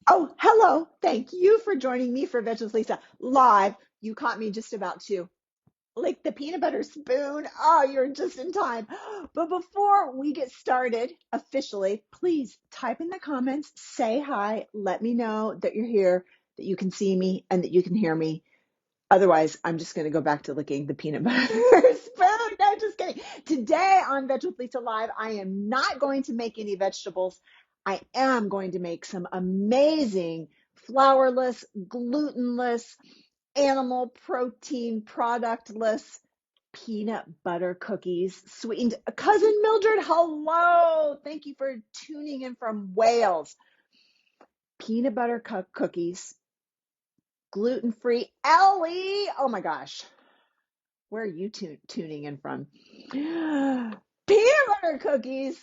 Oh, hello. Thank you for joining me for Veggies Lisa live. You caught me just about to lick the peanut butter spoon. Oh, you're just in time. But before we get started officially, please type in the comments, say hi, let me know that you're here, that you can see me, and that you can hear me. Otherwise, I'm just going to go back to licking the peanut butter spoon. No, just kidding. Today on Veg with Lisa Live, I am not going to make any vegetables. I am going to make some amazing flourless, glutenless, animal protein productless peanut butter cookies, sweetened. Cousin Mildred, hello. Thank you for tuning in from Wales. Peanut butter cookies, gluten-free. Ellie, oh my gosh. Where are you tuning in from? Peanut butter cookies,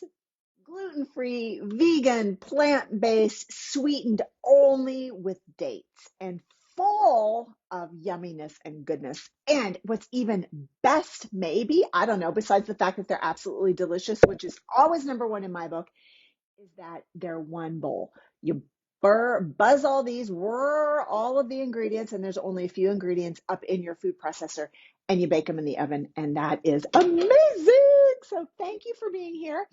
gluten-free, vegan, plant-based, sweetened only with dates and full of yumminess and goodness. And what's even best, maybe, I don't know, besides the fact that they're absolutely delicious, which is always number one in my book, is that they're one bowl. You buzz all these, whir all of the ingredients, and there's only a few ingredients up in your food processor, and you bake them in the oven, and that is amazing. So thank you for being here,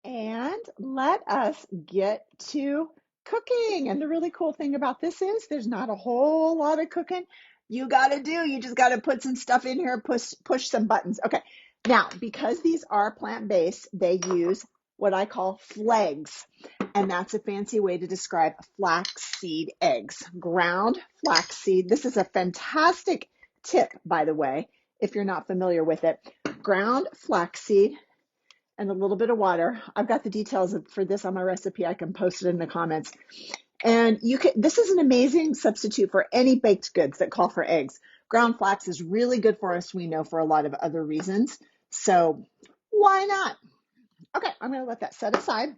and let us get to cooking. And the really cool thing about this is there's not a whole lot of cooking you just got to put some stuff in here, push some buttons. Okay. Now, because these are plant-based, they use what I call flags. And that's a fancy way to describe flaxseed eggs, ground flaxseed. This is a fantastic tip, by the way, if you're not familiar with it. Ground flaxseed and a little bit of water. I've got the details for this on my recipe. I can post it in the comments. And this is an amazing substitute for any baked goods that call for eggs. Ground flax is really good for us, we know, for a lot of other reasons. So why not? Okay, I'm going to let that set aside.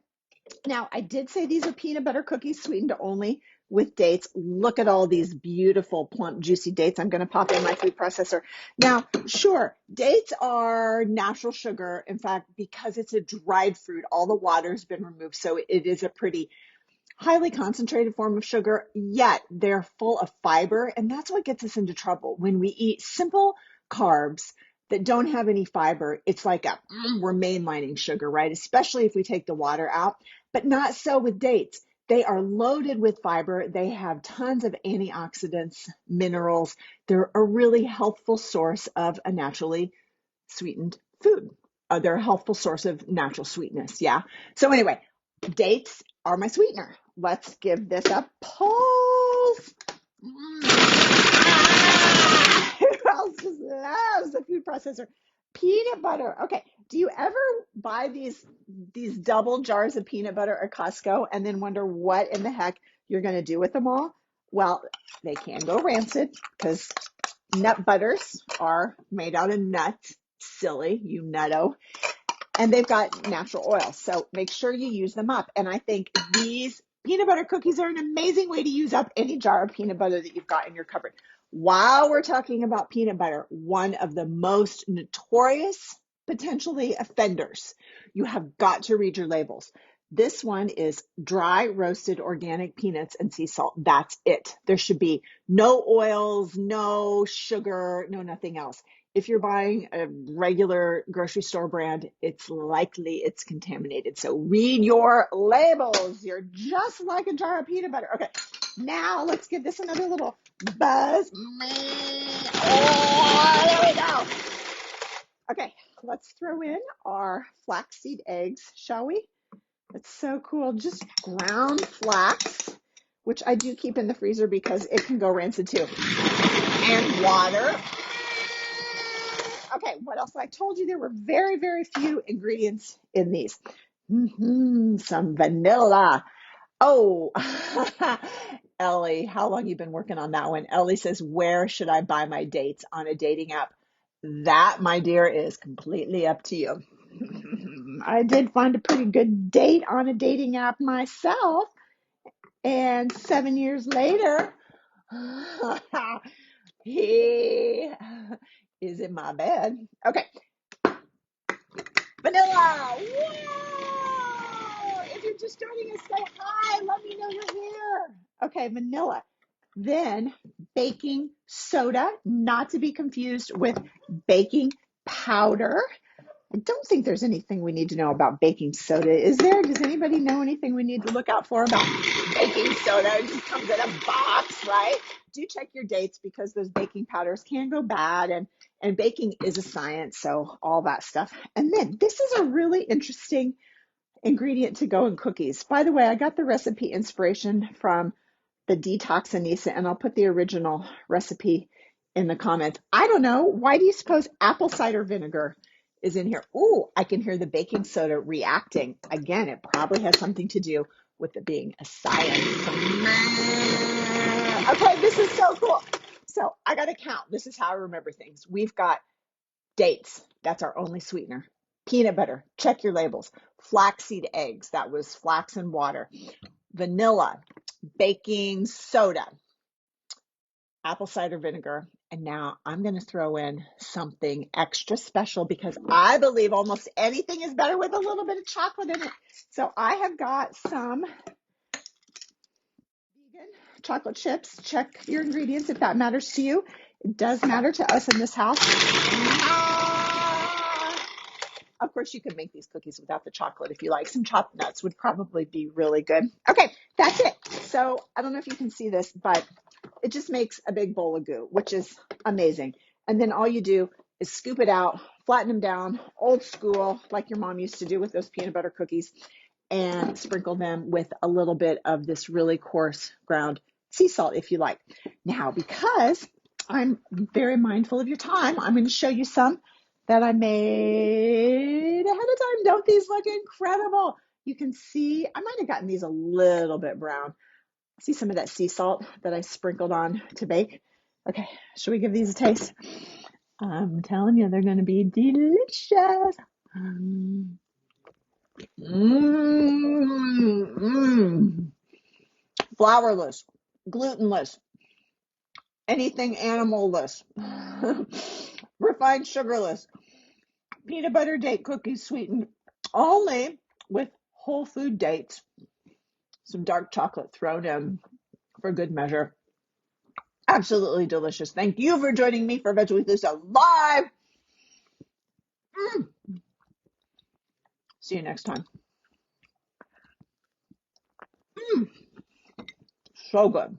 Now, I did say these are peanut butter cookies, sweetened only with dates. Look at all these beautiful, plump, juicy dates. I'm going to pop in my food processor. Now, sure, dates are natural sugar. In fact, because it's a dried fruit, all the water's been removed. So it is a pretty highly concentrated form of sugar, yet they're full of fiber. And that's what gets us into trouble. When we eat simple carbs that don't have any fiber, it's like we're mainlining sugar, right? Especially if we take the water out, but not so with dates. They are loaded with fiber. They have tons of antioxidants, minerals. They're a really healthful source of a naturally sweetened food. They're a healthful source of natural sweetness. Yeah. So anyway, dates are my sweetener. Let's give this a pulse. Who else just loves the food processor? Peanut butter. Okay. Do you ever buy these double jars of peanut butter at Costco and then wonder what in the heck you're going to do with them all? Well, they can go rancid because nut butters are made out of nuts. Silly, you nutto. And they've got natural oil. So make sure you use them up. And I think these peanut butter cookies are an amazing way to use up any jar of peanut butter that you've got in your cupboard. While we're talking about peanut butter, one of the most notorious potentially offenders, you have got to read your labels. This one is dry roasted organic peanuts and sea salt. That's it. There should be no oils, no sugar, no nothing else. If you're buying a regular grocery store brand, it's likely it's contaminated. So read your labels. You're just like a jar of peanut butter. Okay, now let's give this another little buzz. Oh, there we go. Okay, let's throw in our flaxseed eggs, shall we? It's so cool. Just ground flax, which I do keep in the freezer because it can go rancid too. And water. Okay, what else? I told you there were very, very few ingredients in these. Some vanilla. Oh, Ellie, how long you been working on that one? Ellie says, where should I buy my dates on a dating app? That, my dear, is completely up to you. I did find a pretty good date on a dating app myself, and 7 years later, he is in my bed. Okay, vanilla. Whoa! If you're just joining us, say hi. Let me know you're here. Okay, vanilla. Then baking soda, not to be confused with baking powder. I don't think there's anything we need to know about baking soda, is there? Does anybody know anything we need to look out for about baking soda? It just comes in a box, right? Do check your dates because those baking powders can go bad, and baking is a science, so all that stuff. And then this is a really interesting ingredient to go in cookies. By the way, I got the recipe inspiration from the Detoxinista, and I'll put the original recipe in the comments. I don't know. Why do you suppose apple cider vinegar is in here? Ooh, I can hear the baking soda reacting. Again, it probably has something to do with it being a science. Okay, this is so cool. So I got to count. This is how I remember things. We've got dates. That's our only sweetener. Peanut butter. Check your labels. Flaxseed eggs. That was flax and water. Vanilla. Baking soda, apple cider vinegar, and now I'm going to throw in something extra special because I believe almost anything is better with a little bit of chocolate in it. So I have got some vegan chocolate chips. Check your ingredients if that matters to you. It does matter to us in this house. Of course, you could make these cookies without the chocolate if you like. Some chopped nuts would probably be really good. Okay, that's it. So I don't know if you can see this, but it just makes a big bowl of goo, which is amazing. And then all you do is scoop it out, flatten them down, old school, like your mom used to do with those peanut butter cookies, and sprinkle them with a little bit of this really coarse ground sea salt if you like. Now, because I'm very mindful of your time, I'm going to show you some that I made ahead of time. Don't these look incredible? You can see, I might have gotten these a little bit brown. See some of that sea salt that I sprinkled on to bake? Okay, should we give these a taste? I'm telling you, they're going to be delicious. Mm, mm. Flourless, glutenless, anything animal-less, refined sugarless, peanut butter date cookies sweetened only with whole food dates, some dark chocolate thrown in for good measure. Absolutely delicious. Thank you for joining me for Veg with Lisa Live. Mm. See you next time. Mm. So good.